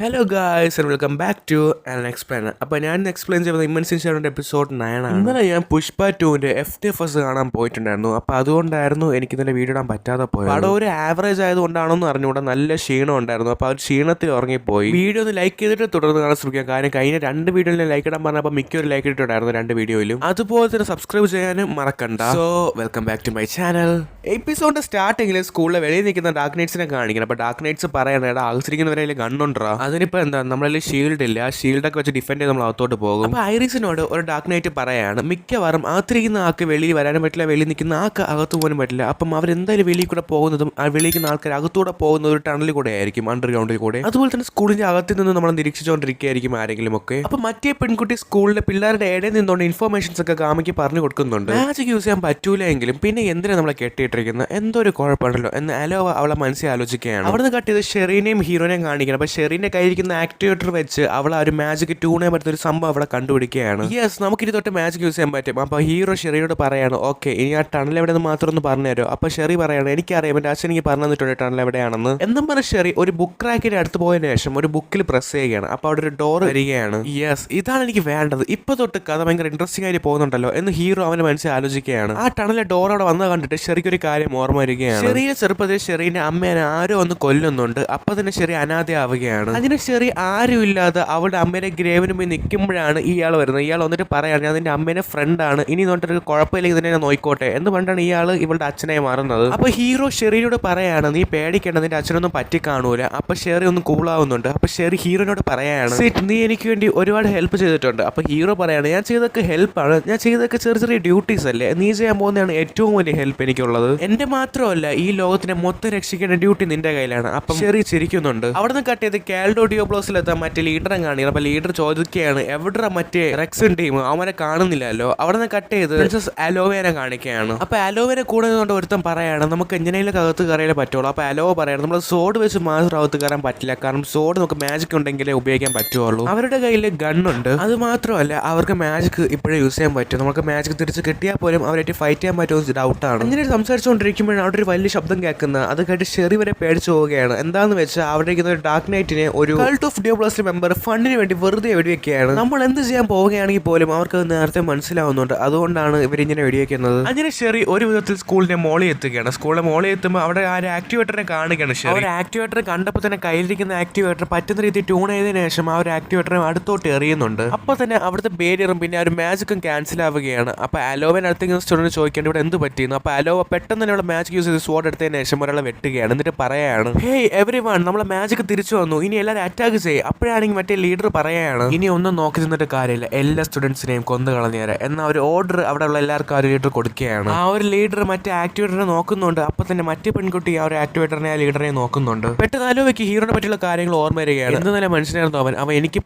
Hello guys and welcome back to an explainer. അപ്പോൾ ഞാൻ explain ചെയ്യുന്നത് ഇമ്മൻസിൻ ഷെയറിൻ്റെ എപ്പിസോഡ് 9 ആണ്. ഇന്നലെ ഞാൻ പുഷ്പ 2ൻ്റെ FTFS കാണാൻ പോയിട്ടുണ്ടായിരുന്നു. അപ്പോൾ അതുകൊണ്ടായിരുന്നു എനിക്ക് ഇതിൻ്റെ വീഡിയോ ഇടാൻ പറ്റാതെ പോയത്. പടം ഒരു ആവറേജ് ആയതുകൊണ്ടാണെന്ന് അറിഞ്ഞുകൂടെ നല്ല ക്ഷീണം ഉണ്ടായിരുന്നു. അപ്പോൾ ആ ഒരു ക്ഷീണത്തിൽ ഉറങ്ങിപ്പോയി. വീഡിയോ ഒന്ന് ലൈക്ക് ചെയ്തിട്ട് തുടർന്ന് കാണാൻ ശ്രമിക്കാം. കാരണം കഴിഞ്ഞ 2 വീഡിയോയിലും ലൈക്ക് ഇടാൻ പറഞ്ഞപ്പോൾ മിക്കൊരു ലൈക്ക് ഇട്ടിട്ടുണ്ടായിരുന്നു 2 വീഡിയോയിലും. അതുപോലെ തന്നെ സബ്സ്ക്രൈബ് ചെയ്യാനും മറക്കണ്ട. So welcome back to my channel. എപ്പിസോഡിന്റെ സ്റ്റാർട്ടിങ്ങിൽ സ്കൂളിലെ വെളിയിൽ നിൽക്കുന്ന ഡാർക്ക് നൈറ്റ്സിനെ കാണിക്കണം. അപ്പോൾ ഡാർക്ക് നൈറ്റ്സ് പറയണേടാ ആകർഷിക്കുന്നവരെ ഗണ്ണുണ്ടാ. അതിനിപ്പോ എന്താ നമ്മളെ ഷീൽഡ് ഇല്ല, ഷീൽഡൊക്കെ വെച്ച് ഡിഫെൻഡ് ചെയ്ത് നമ്മൾ അകത്തോട്ട് പോകും. അപ്പോൾ ഐറിസിനോട് ഒരു ഡാർക്ക് നൈറ്റ് പറയാണ് മിക്കവാറും അകത്തിരിക്കുന്ന ആൾക്ക് വെളിയിൽ വരാനും പറ്റില്ല, വെളിയിൽ നിൽക്കുന്ന ആൾക്ക് അകത്ത് പോകാനും പറ്റില്ല. അപ്പം അവരെന്തായാലും വെളിയിൽ കൂടെ പോകുന്നതും ആ വെളിയിക്കുന്ന ആൾക്കാർ അകത്തൂടെ പോകുന്ന ഒരു ടണലിൽ കൂടെ ആയിരിക്കും, അണ്ടർഗ്രൗണ്ടിൽ കൂടെ. അതുപോലെ തന്നെ സ്കൂളിന്റെ അകത്ത് നിന്ന് നമ്മൾ നിരീക്ഷിച്ചുകൊണ്ടിരിക്കുകയായിരിക്കും ആരെങ്കിലും ഒക്കെ. അപ്പൊ മറ്റേ പെൺകുട്ടി സ്കൂളിലെ പിള്ളേരുടെ ഇടയിൽ നിന്നുകൊണ്ട് ഇൻഫോർമേഷൻസ് ഒക്കെ കാമിക്ക് പറഞ്ഞു കൊടുക്കുന്നുണ്ട്. മാജിക് യൂസ് ചെയ്യാൻ പറ്റൂല എങ്കിലും പിന്നെ എന്തിനാ നമ്മളെ കെട്ടിയിട്ടിരിക്കുന്നത്, എന്തോ ഒരു കുഴപ്പമുണ്ടല്ലോ എന്ന് അലോവ അവളെ മനസ്സിൽ ആലോചിക്കുകയാണ്. അവിടുന്ന് കട്ട് ചെയ്ത് ഷെറീനെയും ഹീറോനെയും കാണിക്കണം. അപ്പൊ ഷെറീന്റെ കയ്യിരിക്കുന്ന ആക്ടിവേറ്റർ വെച്ച് അവൾ ആ ഒരു മാജിക് ട്യൂൺ ചെയ്യാൻ പറ്റുന്ന ഒരു സംഭവം അവിടെ കണ്ടുപിടിക്കുകയാണ്. യെസ്, നമുക്കിനി തൊട്ട് മാജിക് യൂസ് ചെയ്യാൻ പറ്റും. അപ്പൊ ഹീറോ ഷെറിയോട് പറയാണ് ഓക്കെ ഇനി ആ ടണൽ എവിടെ നിന്ന് മാത്രം ഒന്ന് പറഞ്ഞു തരുമോ. അപ്പൊ ഷെറി പറയാണ് എനിക്കറിയാം, എന്റെ അച്ഛൻ എനിക്ക് പറഞ്ഞു തന്നിട്ടുണ്ട് ടണൽ എവിടെയാണെന്ന്. എന്നും പറഞ്ഞ ഷെറി ഒരു ബുക്ക് റാക്കിന്റെ അടുത്ത് പോയതിനു ശേഷം ഒരു ബുക്കിൽ പ്രസ് ചെയ്യുകയാണ്. അപ്പൊ അവിടെ ഒരു ഡോർ വരികയാണ്. യെസ്, ഇതാണ് എനിക്ക് വേണ്ടത്, ഇപ്പൊ തൊട്ട് കഥ ഭയങ്കര ഇൻട്രസ്റ്റിംഗ് ആയിട്ട് പോകുന്നുണ്ടല്ലോ എന്ന് ഹീറോ അവന്റെ മനസ്സിൽ ആലോചിക്കുകയാണ്. ആ ടണലിലെ ഡോർ അവിടെ വന്ന് കണ്ടിട്ട് ഷെറിക്ക് ഒരു കാര്യം ഓർമ്മ വരികയാണ്. ഷെറിയുടെ ചെറുപ്പത്തിൽ ഷെറീന്റെ അമ്മേനെ ആരോ ഒന്ന് കൊല്ലുന്നുണ്ട്. അപ്പൊ തന്നെ ഷെറി അനാഥയാവുകയാണ്. അതിന് ഷെറി ആരും ഇല്ലാതെ അവളുടെ അമ്മേനെ ഗ്രേവിന് പോയി നിൽക്കുമ്പോഴാണ് ഇയാൾ വരുന്നത്. ഇയാൾ വന്നിട്ട് പറയാണ് ഞാൻ നിന്റെ അമ്മേനെ ഫ്രണ്ടാണ്, ഇനി നോട്ടൊരു കുഴപ്പമില്ലെങ്കിൽ തന്നെ നോയിക്കോട്ടെ എന്ന് പറഞ്ഞാണ് ഇയാൾ ഇവളുടെ അച്ഛനായി മാറുന്നത്. അപ്പൊ ഹീറോ ഷെറിയോട് പറയാണ് നീ പേടിക്കേണ്ട, നിന്റെ അച്ഛനൊന്നും പറ്റി കാണൂല. അപ്പൊ ഷെറി ഒന്ന് കൂളാവുന്നുണ്ട്. അപ്പൊ ഷെറി ഹീറോനോട് പറയാണ് നീ എനിക്ക് വേണ്ടി ഒരുപാട് ഹെൽപ്പ് ചെയ്തിട്ടുണ്ട്. അപ്പൊ ഹീറോ പറയാണ് ഞാൻ ചെയ്തൊക്കെ ഹെൽപ്പാണ്, ഞാൻ ചെയ്തൊക്കെ ചെറിയ ചെറിയ ഡ്യൂട്ടീസ് അല്ലേ, നീ ചെയ്യാൻ പോകുന്നതാണ് ഏറ്റവും വലിയ ഹെൽപ്പ് എനിക്കുള്ളത്. എന്റെ മാത്രമല്ല ഈ ലോകത്തിനെ മൊത്തം രക്ഷിക്കേണ്ട ഡ്യൂട്ടി നിന്റെ കയ്യിലാണ്. അപ്പം ഷെറി ചിരിക്കുന്നുണ്ട്. അവിടുന്ന് കട്ട് ചെയ്ത് കാൽഡോ ഡിയോബ്ലോസിലെത്താൻ മറ്റേ ലീഡറെ കാണിക്കണം. അപ്പൊ ലീഡർ ചോദിക്കുകയാണ് എവിടെ മറ്റേ റെക്സൺ ടീം, അവനെ കാണുന്നില്ലല്ലോ. അവിടുന്ന് കട്ട് ചെയ്ത് പ്രിൻസസ് അലോവേനെ കാണിക്കുകയാണ്. അപ്പൊ അലോവേനെ കൂടെ നിന്നുകൊണ്ട് ഒരുത്തം പറയാണ് നമുക്ക് എങ്ങനെയും അകത്ത് കയറിയാലേ പറ്റുള്ളൂ. അപ്പൊ അലോവ പറയാണ് നമ്മൾ സോഡ് വെച്ച് മാത്രം അകത്ത് കയറാൻ പറ്റില്ല, കാരണം സോഡ് നമുക്ക് മാജിക് ഉണ്ടെങ്കിലേ ഉപയോഗിക്കാൻ പറ്റുള്ളൂ. അവരുടെ കയ്യിൽ ഗണ്ണുണ്ട്, അത് മാത്രമല്ല അവർക്ക് മാജിക് ഇപ്പോഴും യൂസ് ചെയ്യാൻ പറ്റും. നമുക്ക് മാജിക് തിരിച്ച് കിട്ടിയാൽ പോലും അവരായിട്ട് ഫൈറ്റ് ചെയ്യാൻ പറ്റുമെന്ന് ഡൗട്ടാണ്. അങ്ങനെ സംസാരിച്ചുകൊണ്ടിരിക്കുമ്പോഴാണ് അവിടെ ഒരു വലിയ ശബ്ദം കേൾക്കുന്നത്. അത് കേട്ട് ഷെറി വരെ പേടിച്ചു പോവുകയാണ്. എന്താന്ന് വെച്ചാൽ അവിടെ ഇരിക്കുന്ന ഒരു ഡാർക്ക് നൈറ്റിനെ ഒരു കൾട്ട് ഓഫ് ഡിയോബ്ലോസ് മെമ്പർ ഫണ്ടിന് വേണ്ടി വെറുതെ വെടിവെക്കുകയാണ്. നമ്മൾ എന്ത് ചെയ്യാൻ പോവുകയാണെങ്കിൽ പോലും അവർക്ക് നേരത്തെ മനസ്സിലാവുന്നുണ്ട്, അതുകൊണ്ടാണ് ഇവരിങ്ങനെ വെടിവെക്കുന്നത്. അങ്ങനെ ഷെറി ഒരു വിധത്തിൽ സ്കൂളിന്റെ മോളിൽ എത്തുകയാണ്. സ്കൂളിലെ മോളിൽ എത്തുമ്പോൾ അവിടെ ആ ഒരു ആക്ടിവേറ്ററിനെ കാണുകയാണ്. ഷെറി ആക്ടിവേറ്റർ കണ്ടപ്പോൾ തന്നെ കയ്യിലിരിക്കുന്ന ആക്ടിവേറ്റർ പറ്റുന്ന രീതിയിൽ ട്യൂൺ ചെയ്തതിനു ശേഷം ആ ഒരു ആക്ടിവേറ്ററെ അടുത്തോട്ട് എറിയുന്നുണ്ട്. അപ്പോൾ തന്നെ അവിടുത്തെ ബാരിയറും പിന്നെ ആ ഒരു മാജിക്കും ക്യാൻസൽ ആവുകയാണ്. അപ്പോൾ അലോവൻ അടുത്തേക്ക് സ്റ്റുഡന്റ് ചോദിക്കേണ്ട ഇവിടെ എന്ത് പറ്റിയിരുന്നു. അപ്പോൾ അലോവ പെട്ടെന്ന് തന്നെ മാജിക് യൂസ് ചെയ്ത് സ്വാഡ് എടുത്തതിന് ശേഷം ഒരാളെ വെട്ടുകയാണ്. എന്നിട്ട് പറയാണ് ഹേയ് എവരി വൺ, നമ്മളെ മാജിക് തിരിച്ചു വന്നു, ഇനി എല്ലാവരും അറ്റാക്ക് ചെയ്യും. അപ്പോഴാണെങ്കിൽ മറ്റേ ലീഡർ പറയാണ് ഇനി ഒന്നും നോക്കി നിന്നിട്ട് കാര്യമില്ല, എല്ലാ സ്റ്റുഡൻസിനെയും കൊന്നു കളഞ്ഞേരെ എന്ന ഒരു ഓർഡർ അവിടെ ഉള്ള എല്ലാവർക്കും ആ ഒരു ലീഡർ കൊടുക്കുകയാണ്. ആ ഒരു ലീഡർ മറ്റേ ആക്ടിവേറ്ററിനെ നോക്കുന്നുണ്ട്. അപ്പൊ തന്നെ മറ്റേ പെൺകുട്ടി ആ ഒരു ആക്ടിവേറ്ററിനെ ആ ലീഡറിനെ നോക്കുന്നുണ്ട്. പെട്ടെന്ന് അലോവയ്ക്ക് ഹീറോനെ പറ്റിയുള്ള കാര്യങ്ങൾ ഓർമ്മ വരികയാണ്. എന്ത് നല്ല മനുഷ്യനായിരുന്നു അവൻ എനിക്ക്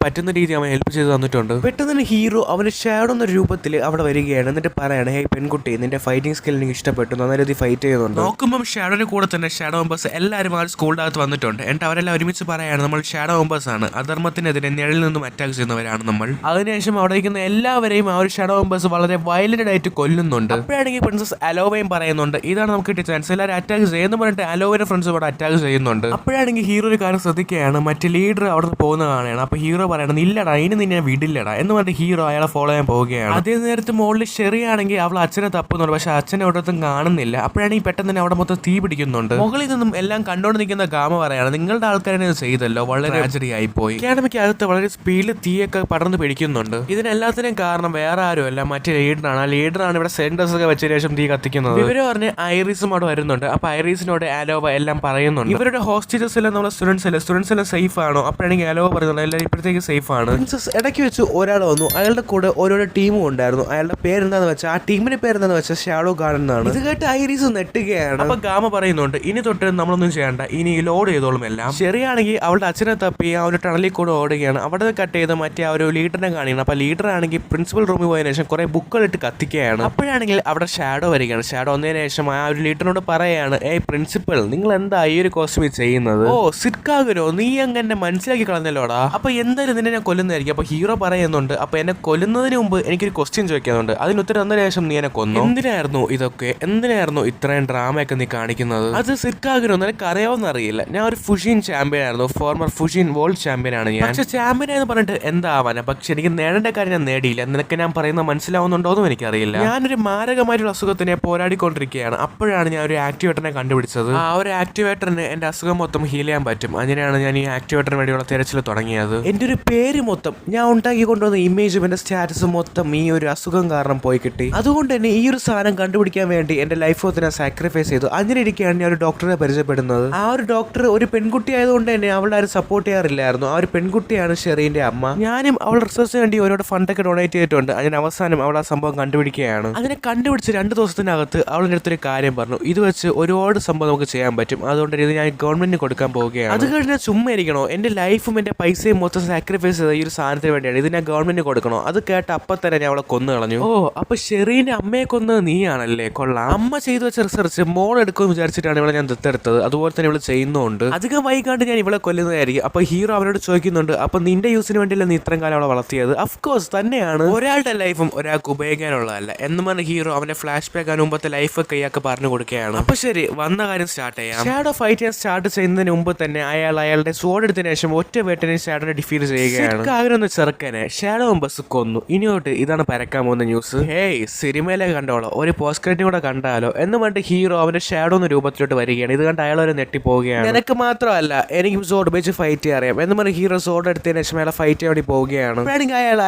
പറ്റുന്ന രീതി അവൻ ഹെൽപ്പ് ചെയ്ത് തന്നിട്ടുണ്ട്. പെട്ടെന്ന് തന്നെ ഹീറോ അവന് ഷാഡോ എന്ന രൂപത്തിൽ അവിടെ വരികയാണ്. എന്നിട്ട് പറയാണ് ഹേ പെൺകുട്ടി, നിന്റെ ഫൈറ്റിംഗ് സ്കിൽ എനിക്ക് ഇഷ്ടപ്പെട്ടു, നല്ല രീതിയിൽ ഫൈറ്റ് ചെയ്യുന്നുണ്ട്. നോക്കുമ്പോൾ ഷാഡോയുടെ കൂടെ തന്നെ ഷാഡോ മെമ്പേഴ്സ് എല്ലാവരും ആ സ്കൂളിൻ്റെ അകത്ത് വന്നിട്ടുണ്ട്. എന്നിട്ട് അവരെല്ലാം ഒരുമിച്ച് പറയാണ് നമ്മൾ ഷാഡോ മെമ്പേഴ്സ് ആണ്, അധർമ്മത്തിനെതിരെ നിഴലിൽ നിന്നും അറ്റാക്ക് ചെയ്യുന്നവരാണ് നമ്മൾ. അതിനുശേഷം അവിടെ ഇരിക്കുന്ന എല്ലാവരെയും ആ ഒരു ഷാഡോ മെമ്പേഴ്സ് വളരെ വയലന്റ് ആയിട്ട് കൊല്ലുന്നുണ്ട്. അപ്പോഴാണെങ്കിൽ പ്രിൻസസ് അലോവയും പറയുന്നുണ്ട് ഇതാണ് നമുക്ക് കിട്ടിയ ചാൻസ്, എല്ലാവരും അറ്റാക്ക് ചെയ്യുന്നു പറഞ്ഞിട്ട് അലോവയുടെ ഫ്രണ്ട്സ് ഇവിടെ അറ്റാക്ക് ചെയ്യുന്നുണ്ട്. അപ്പോഴാണെങ്കിൽ ഹീറോ ഒരു കാര്യം ശ്രദ്ധിക്കുകയാണ്, മറ്റേ ലീഡർ അവിടെ നിന്ന് പോകുന്ന കാണുകയാണ്. അപ്പൊ ഹീറോ പറയണം ഇല്ലടാ ഇനി നിന്നെ വിടില്ലടാ എന്ന് പറഞ്ഞിട്ട് ഹീറോ അയാളെ ഫോളോ ചെയ്യാൻ പോവുകയാണ്. അതേ നേരത്തെ മുകളിൽ ഷെറിയാണെങ്കിൽ അവൾ അച്ഛനെ തപ്പുന്നുണ്ട്, പക്ഷെ അച്ഛനെ ഒരിടത്തും കാണുന്നില്ല. അപ്പോഴാണെങ്കിൽ പെട്ടെന്ന് തന്നെ അവിടെ മൊത്തം തീ പിടിക്കുന്നുണ്ട്. മുകളിൽ നിന്നും എല്ലാം കണ്ടോണ്ട് നിൽക്കുന്ന ഗാമ പറയാണ് നിങ്ങളുടെ ആൾക്കാരെ ചെയ്തല്ലോ, വളരെ ട്രാജഡി ആയി പോയി. അക്കാഡമിക്ക് അകത്ത് വളരെ സ്പീഡിൽ തീയൊക്കെ പടർന്ന് പിടിക്കുന്നുണ്ട്. ഇതിനെല്ലാത്തിനും കാരണം വേറെ ആരുമല്ല മറ്റേ ലീഡറാണ്. ആ ലീഡറാണ് ഇവിടെ സെന്റേഴ്സ് ഒക്കെ വെച്ചതിന് ശേഷം തീ കത്തിക്കുന്നത്. ഇവര് പറഞ്ഞ് ഐറിസും അവിടെ വരുന്നുണ്ട്. അപ്പൊ ഐറിസിനോട് അലോവ എല്ലാം പറയുന്നുണ്ട്. ഇവരുടെ ഹോസ്റ്റേജസ് എല്ലാം നമ്മുടെ സ്റ്റുഡൻസ് എല്ലാം സേഫ് ആണോ. അപ്പോഴാണെങ്കിൽ അലോവ പറയുന്നത് എല്ലാവരും ഇപ്പോഴത്തേക്ക് സേഫ് ആണ്. പ്രിൻസസ് ഇടയ്ക്ക് വെച്ച് ഒരാൾ വന്നു, അയാളുടെ കൂടെ ഓരോരോ ടീമും ഉണ്ടായിരുന്നു. അയാളുടെ പേരെന്താന്ന് വെച്ചാൽ ആ ടീമിന്റെ പേരെന്താന്ന് വെച്ചാൽ ഷാഡോ ഗാർഡൻ എന്നാണ്. ഇത് കേട്ട് ഐറിസ് നെട്ടുകയാണ്. അപ്പൊ ഗാമ പറയുന്നുണ്ട് ഇനി തൊട്ട് നമ്മളൊന്നും ചെയ്യണ്ട, ഇനി ലോഡ് ചെയ്തോളും എല്ലാം. ശരിയാണെങ്കിൽ അവളുടെ അച്ഛനെ തപ്പി ആ ഒരു ടണലിൽ കൂടെ ഓടുകയാണ്. അവിടെ കട്ട് ചെയ്ത് മറ്റേ ആ ഒരു ലീഡറിനെ കാണിക്കണം. അപ്പൊ ലീഡർ ആണെങ്കിൽ പ്രിൻസിപ്പൽ റൂമിൽ പോയതിനു ശേഷം കുറെ ബുക്കുകളിട്ട് കത്തിക്കുകയാണ്. അപ്പോഴാണെങ്കിൽ അവിടെ ഷാഡോ വരികയാണ്. ഷാഡോ വന്നതിന് ശേഷം ആ ഒരു ലീഡറിനോട് പറയാണ് ഏയ് പ്രിൻസിപ്പൽ നിങ്ങൾ എന്താ ഈ ഒരു കോസ്റ്റ്യൂമിൽ ചെയ്യുന്നത്, ഓ സിക്കാഗുരോ നീ അങ്ങനെ മനസ്സിലാക്കി കളഞ്ഞല്ലോടാ, അപ്പൊ എന്തായാലും നിന്നെ ഞാൻ കൊല്ലുന്നതായിരിക്കും. അപ്പൊ ഹീറോ പറയുന്നുണ്ട് അപ്പൊ എന്നെ കൊല്ലുന്നതിന് മുമ്പ് എനിക്കൊരു ക്വസ്റ്റ്യൻ ചോദിക്കുന്നുണ്ട്, അതിന് ഉത്തരം തന്നതിന് ശേഷം നീ എന്നെ കൊന്നു. എന്തിനായിരുന്നു ഇതൊക്കെ, എന്തിനായിരുന്നു ഇത്രയും ഡ്രാമയൊക്കെ നീ കാണിക്കുന്നത്? അത് സിക്കാഗുരോ നിനക്ക് അറിയാവുന്ന അറിയില്ല, ഞാൻ ഒരു ഫുഷീൻ ചാമ്പ്യൻ ആയിരുന്നു, ഫോർമർ ഫുഷിൻ വേൾഡ് ചാമ്പ്യൻ ആണ് ഞാൻ. പക്ഷെ ചാമ്പ്യൻ എന്ന് പറഞ്ഞിട്ട് എന്താവാനാ, പക്ഷെ എനിക്ക് നേടേണ്ട കാര്യം ഞാൻ നേടിയില്ല. നിനക്ക് ഞാൻ പറയുന്നത് മനസ്സിലാവുന്നുണ്ടോന്നും എനിക്കറിയില്ല. ഞാനൊരു മാരകമായിട്ടുള്ള അസുഖത്തിനെ പോരാടിക്കൊണ്ടിരിക്കുകയാണ്. അപ്പോഴാണ് ഞാൻ ഒരു ആക്ടിവേറ്ററിനെ കണ്ടുപിടിച്ചത്. ആ ഒരു ആക്ടിവേറ്ററിന് എന്റെ അസുഖം മൊത്തം ഹീൽ ചെയ്യാൻ പറ്റും. അങ്ങനെയാണ് ഞാൻ ഈ ആക്ടിവേറ്ററിന് വേണ്ടിയുള്ള തിരച്ചിൽ തുടങ്ങിയത്. എന്റെ ഒരു പേര് മൊത്തം, ഞാൻ ഉണ്ടാക്കി കൊണ്ടുവന്ന ഇമേജും എന്റെ സ്റ്റാറ്റസും മൊത്തം ഈ ഒരു അസുഖം കാരണം പോയി കിട്ടി. അതുകൊണ്ട് തന്നെ ഈ ഒരു സാധനം കണ്ടുപിടിക്കാൻ വേണ്ടി എന്റെ ലൈഫ് ഞാൻ സാക്രിഫൈസ് ചെയ്തു. അങ്ങനെ ഇരിക്കുകയാണ് ഞാൻ ഒരു ഡോക്ടറെ പരിചയപ്പെടുന്നത്. ആ ഒരു ഡോക്ടർ ഒരു പെൺകുട്ടി ആയതുകൊണ്ട് തന്നെ അവളെ ആരും സപ്പോർട്ട് ചെയ്യാറില്ലായിരുന്നു. ആ ഒരു പെൺകുട്ടിയാണ് ഷെറീന്റെ അമ്മ. ഞാനും അവൾ റിസർച്ചിന് വേണ്ടി ഒരുപാട് ഫണ്ടൊക്കെ ഡൊണേറ്റ് ചെയ്തിട്ടുണ്ട്. അതിന് അവസാനം അവൾ ആ സംഭവം കണ്ടുപിടിക്കുകയാണ്. അതിനെ കണ്ടുപിടിച്ച് 2 ദിവസത്തിനകത്ത് അവളുടെ അടുത്തൊരു കാര്യം പറഞ്ഞു, ഇത് വെച്ച് ഒരുപാട് സംഭവം നമുക്ക് ചെയ്യാൻ പറ്റും. അതുകൊണ്ട് ഇത് ഞാൻ ഗവൺമെന്റിന് കൊടുക്കാൻ പോവുകയാണ്. അത് കഴിഞ്ഞാൽ ചുമ്മാ ഇരിക്കണോ, എന്റെ ലൈഫും എന്റെ പൈസയും മൊത്തം സാക്രിഫൈസ് ചെയ്ത ഈ ഒരു സാധനത്തിന് വേണ്ടിയാണ്, ഇത് ഞാൻ ഗവൺമെന്റിന് കൊടുക്കണോ? അത് കേട്ട അപ്പം തന്നെ ഞാൻ അവളെ കൊന്നു കളഞ്ഞു. ഓ, അപ്പൊ ഷെറീന്റെ അമ്മയെ കൊന്നത് നീയാണല്ലേ, കൊള്ളാം. അമ്മ ചെയ്തു വെച്ച റിസർച്ച് മോൾ എടുക്കുമെന്ന് വിചാരിച്ചിട്ടാണ് ഇവളെ ഞാൻ ദത്തെടുത്തത്. അതുപോലെ തന്നെ ഇവള് ചെയ്യുന്നുണ്ട്. അധികം വൈകാണ്ട് ഞാൻ ഇവളെ കൊല്ലുന്നതായിരിക്കും. അപ്പൊ ഹീറോ അവനോട് ചോദിക്കുന്നുണ്ട്, അപ്പൊ നിന്റെ യൂസിന് വേണ്ടിയല്ല നീ ഇത്രയും കാലം അവളെ വളർത്തിയത്? അഫ്കോഴ്സ് തന്നെയാണ്. ഒരാളുടെ ലൈഫും ഒരാൾക്ക് ഉപയോഗിക്കാനുള്ളതല്ല എന്ന് പറഞ്ഞ ഹീറോ അവന്റെ ഫ്ലാഷ് ബാക്ക് ആണ് മുമ്പത്തെ ലൈഫൊക്കെ ഇയാൾക്ക് പറഞ്ഞു കൊടുക്കുകയാണ്. അപ്പൊ ശരി, വന്ന കാര്യം സ്റ്റാർട്ട് ചെയ്യാം. ഷാഡോ ഫൈറ്റ് ചെയ്യാൻ സ്റ്റാർട്ട് ചെയ്യുന്നതിന് മുമ്പ് തന്നെ അയാളുടെ സ്വോർഡ് എടുത്തതിന് ശേഷം ഒറ്റ വെട്ടിനെ ഷാഡോനെ ഡിഫീറ്റ് ചെയ്യുകയാണ്. ആഗ്രഹം ചെറുക്കനെ ഷാഡോ ബസ് കൊന്നു. ഇനിയോട്ട് ഇതാണ് പരക്കാൻ പോകുന്ന ന്യൂസ്. ഹേയ്, സിനിമയിലെ കണ്ടോളോ, ഒരു പോസ്റ്റ് ക്രെഡിറ്റും കൂടെ കണ്ടാലോ എന്ന് പറഞ്ഞിട്ട് ഹീറോ അവന്റെ ഷാഡോ എന്ന രൂപത്തിലോട്ട് വരികയാണ്. ഇത് കണ്ട് അയാൾ ഒരു നെട്ടിപ്പോവുകയാണ്. നിനക്ക് മാത്രമല്ല എനിക്കും സോഡ് വെച്ച് ഫൈറ്റ് ചെയ്യാൻ അറിയാം എന്ന് പറഞ്ഞ് ഹീറോ സോഡ് എടുത്തതിന് ശേഷം അയാളെ ഫൈറ്റ് ചെയ്യാൻ വേണ്ടി പോവുകയാണ്.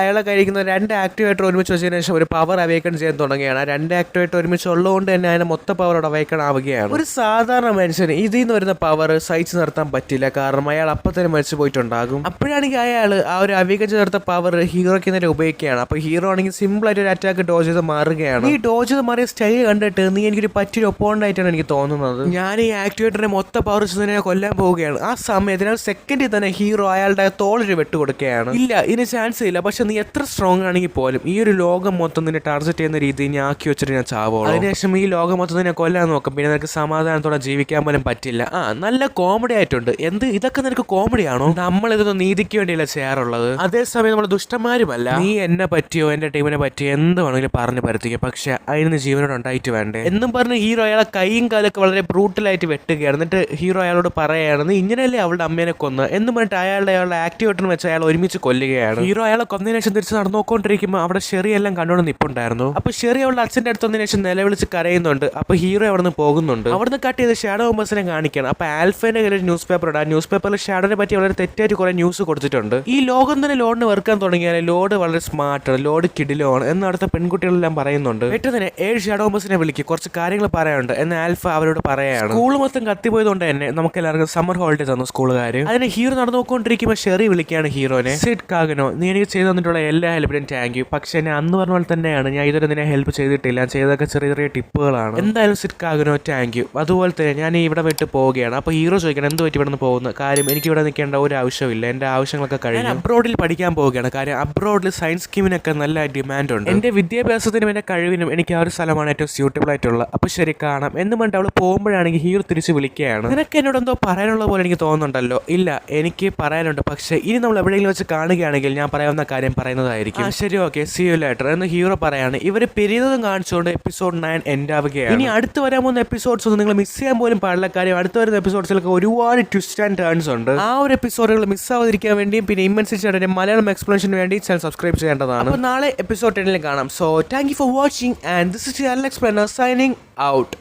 അയാളെ കഴിക്കുന്ന 2 ആക്ടിവേറ്റർ ഒരുമിച്ച് വെച്ചതിന് ശേഷം ഒരു പവർ അവേക്കൺ ചെയ്യാൻ തുടങ്ങുകയാണ്. 2 ആക്ടിവേറ്റർ ഒരുമിച്ച് ഉള്ളതുകൊണ്ട് തന്നെ അതിന്റെ മൊത്തം പവറോട് അവേക്കൺ ആവുകയാണ്. ഒരു സാധാരണ മനുഷ്യന് ഇതിൽ നിന്ന് വരുന്ന പവർ സഹിച്ചു നിർത്താൻ പറ്റില്ല, കാരണം അയാൾ അപ്പം തന്നെ മരിച്ചു പോയിട്ടുണ്ടാകും. അപ്പോഴാണെങ്കിൽ അയാൾ ആ ഒരു അവേക്കൺ ചേർത്ത പവർ ഹീറോയ്ക്ക് നേരെ ഉപയോഗിക്കുകയാണ്. അപ്പൊ ഹീറോ ആണെങ്കിൽ സിമ്പിൾ ആയിട്ട് ഒരു അറ്റാക്ക് ഡോജ് ചെയ്ത് മാറുകയാണ്. ഈ ഡോജ് ചെയ്ത് മാറിയ സ്റ്റൈൽ കണ്ടിട്ട് നീ എനിക്കൊരു പറ്റിയൊരു ഒപ്പോണന്റ് ആയിട്ടാണ് എനിക്ക് തോന്നുന്നത്. ഞാൻ ഈ ആക്ടിവേറ്ററിനെ മൊത്തം പവർ വെച്ച് കൊല്ലാൻ പോവുകയാണ്. ആ സമയത്ത് സെക്കൻഡിൽ തന്നെ ഹീറോ അയാളുടെ തോളൊരു വെട്ട് കൊടുക്കുകയാണ്. ഇല്ല, ഇതിന് ചാൻസ് ഇല്ല. പക്ഷെ നീ എത്ര സ്ട്രോങ് ആണെങ്കിൽ പോലും ഈ ഒരു ലോകം മൊത്തം നിന്നെ ടാർഗറ്റ് ചെയ്യുന്ന രീതിയിൽ ഞാൻ ആക്കി വെച്ചിട്ട് ഞാൻ ചാവോളൂ. അതിനുശേഷം ഈ ലോകം മൊത്തം നിന്നെ കൊല്ലാൻ നോക്കും. പിന്നെ നിനക്ക് സമാധാനത്തോടെ ജീവിക്കാൻ പോലും പറ്റില്ല. നല്ല കോമഡി ആയിട്ടുണ്ട്. ഇതൊക്കെ നിനക്ക് കോമഡിയാണോ? നമ്മൾ ഇതൊന്നും നീതിക്ക് വേണ്ടിയല്ല ചെയ്യാറുള്ളത്. അതേസമയം നമ്മൾ ദുഷ്ടന്മാരുമല്ല. നീ എന്നെ പറ്റിയോ എന്റെ ടീമിനെ പറ്റിയോ എന്ത് വേണമെങ്കിലും പറഞ്ഞു പരത്തിക്കും, പക്ഷെ അതിന് ജീവനോട് ഉണ്ടായിട്ട് വേണ്ടേ എന്നും പറഞ്ഞ് ഹീറോ അയാളെ കൈയും കാലൊക്കെ വളരെ ബ്രൂട്ടലായിട്ട് വെട്ടുകയാണ്. എന്നിട്ട് ഹീറോ അയാളോട് പറയുകയാണ്, നീ ഇങ്ങനെയല്ലേ അവളുടെ അമ്മേനെ കൊന്ന് എന്ന് പറഞ്ഞിട്ട് അയാളുടെ ആക്ടിവേറ്ററിന് വെച്ച് അയാൾ ഒരുമിച്ച് കൊല്ലുകയാണ്. ഹീറോ അയാളെ കൊന്നതിന് ശേഷം തിരിച്ച് നടന്നുകൊണ്ടിരിക്കുമ്പോൾ അവിടെ ഷെറി എല്ലാം കണ്ടോണ്ട് നിൽപ്പുണ്ടായിരുന്നു. അപ്പൊ ഷെറി അവളുടെ അച്ഛൻ്റെ അടുത്ത് വന്നതിന് ശേഷം നിലവിളിച്ച് കരയുന്നുണ്ട്. അപ്പൊ ഹീറോ അവിടെ നിന്ന് പോകുന്നുണ്ട്. അവിടുന്ന് കട്ട് ചെയ്ത് ഷാഡോ ബസ്സിനെ കാണിക്കണം. അപ്പൊ ആൽഫേന്റെ കയ്യിൽ ഒരു ന്യൂസ് പേപ്പർ ഉണ്ട്. ആ ന്യൂസ് പേപ്പറിൽ ഷാഡോനെ പറ്റി വളരെ തെറ്റായിട്ട് കുറെ ന്യൂസ് കൊടുത്തിട്ടുണ്ട്. ഈ ലോകം തന്നെ ലോഡിന് വെറുക്കാൻ തുടങ്ങിയാൽ ലോഡ് വളരെ സ്മാർട്ട്, ലോഡ് കിഡിലോണ് എന്ന് അടുത്ത പെൺകുട്ടികളെല്ലാം പറയുന്നുണ്ട്. പെട്ടെന്ന് 7 ഷാഡോ ബസ്സിനെ വിളിക്കും, കുറച്ച് കാര്യങ്ങൾ പറയാനുണ്ട് എന്ന് ആൽഫ അവരോട് പറയാണ്. സ്കൂൾ മൊത്തം കത്തിപ്പോയതുകൊണ്ട് തന്നെ നമുക്ക് എല്ലാവർക്കും സമ്മർ ഹോളിഡേ തന്നു സ്കൂളുകാർ. അതിന് ഹീറോ നടന്നുകൊണ്ടിരിക്കുമ്പോൾ ഷെറി വിളിക്കുകയാണ് ഹീറോനെ, സിഡ് കാഗനോ, നീ എനിക്ക് ചെയ്തു തന്നിട്ടുള്ള എല്ലാ ഹെൽപ്പിനും താങ്ക് യു. പക്ഷെ ഞാൻ അന്ന് പറഞ്ഞ പോലെ തന്നെയാണ്, ഞാൻ ഇതുവരെ നിന്നെ ഹെൽപ്പ് ചെയ്തിട്ടില്ല. ഞാൻ ചെയ്തൊക്കെ ചെറിയ ചെറിയ ടിപ്പുകളാണ്. എന്തായാലും സിഡ് കാഗനോ താങ്ക് യു. അതുപോലെ തന്നെ ഞാൻ ഇവിടെ വിട്ട് പോവുകയാണ്. അപ്പോൾ ഹീറോ ചോദിക്കണം, എന്ത് പറ്റി ഇവിടെ നിന്ന് പോകുന്ന കാര്യം? എനിക്ക് ഇവിടെ നിൽക്കേണ്ട ഒരു ആവശ്യമില്ല, എൻ്റെ ആവശ്യങ്ങളൊക്കെ കഴിഞ്ഞു. അബ്രോഡിൽ പഠിക്കാൻ പോവുകയാണ്. കാര്യം അബ്രോഡിൽ സയൻസ് സ്കീമിനൊക്കെ നല്ല ഡിമാൻഡ് ഉണ്ട്. എൻ്റെ വിദ്യാഭ്യാസത്തിനും എൻ്റെ കഴിവിനും എനിക്ക് ആ ഒരു സ്ഥലമാണ് ഏറ്റവും സ്യൂട്ടബിൾ ആയിട്ടുള്ളത്. അപ്പോൾ ശരി, കാണാം എന്ന് പറഞ്ഞിട്ട് അവൾ പോകുമ്പോഴാണെങ്കിൽ ഹീറോ തിരിച്ച് വിളിക്കുകയാണ്. നിനക്ക് എന്നോട് എന്തോ പറയാനുള്ള പോലെ എനിക്ക് തോന്നുന്നുണ്ടല്ലോ? ഇല്ല, എനിക്ക് പറയാനുണ്ട്. പക്ഷേ ഇനി നമ്മൾ എവിടെയെങ്കിലും വെച്ച് കാണുകയാണെങ്കിൽ ഞാൻ പറയാവുന്ന കാര്യം പറയുന്നതായിരിക്കും. ശരി, ഓക്കെ, സീ യു ലേറ്റർ എന്ന് ഹീറോ പറയാണ്. ഇവർ പിരിയുന്നതും കാണിച്ചുകൊണ്ട് എപ്പിസോഡ് 9 എൻഡ് ആവുകയാണ്. ഇനി അടുത്ത് വരാൻ പോകുന്ന എപ്പിസോഡ്സ് ഒന്നും നിങ്ങൾ മിസ് ചെയ്യാൻ പോലും പാടില്ല. കാര്യം അടുത്ത് വരുന്ന എപ്പിസോഡ്സിലൊക്കെ ഒരുപാട് ട്വിസ്റ്റ് ആൻഡ് ടേൺസ് ഉണ്ട്. ആ ഒരു എപ്പിസോഡുകൾ മിസ്സാവാതിരിക്കാൻ വേണ്ടിയും പിന്നെ ഇമ്മൻസ് ചാനലിന്റെ മലയാളം എക്സ്പ്ലനേഷന് വേണ്ടി ചാനൽ സബ്സ്ക്രൈബ് ചെയ്യേണ്ടതാണ്. അപ്പോൾ നാളെ എപ്പിസോഡ് 10 കാണാം. So thank you for watching and this is channel explainer signing out.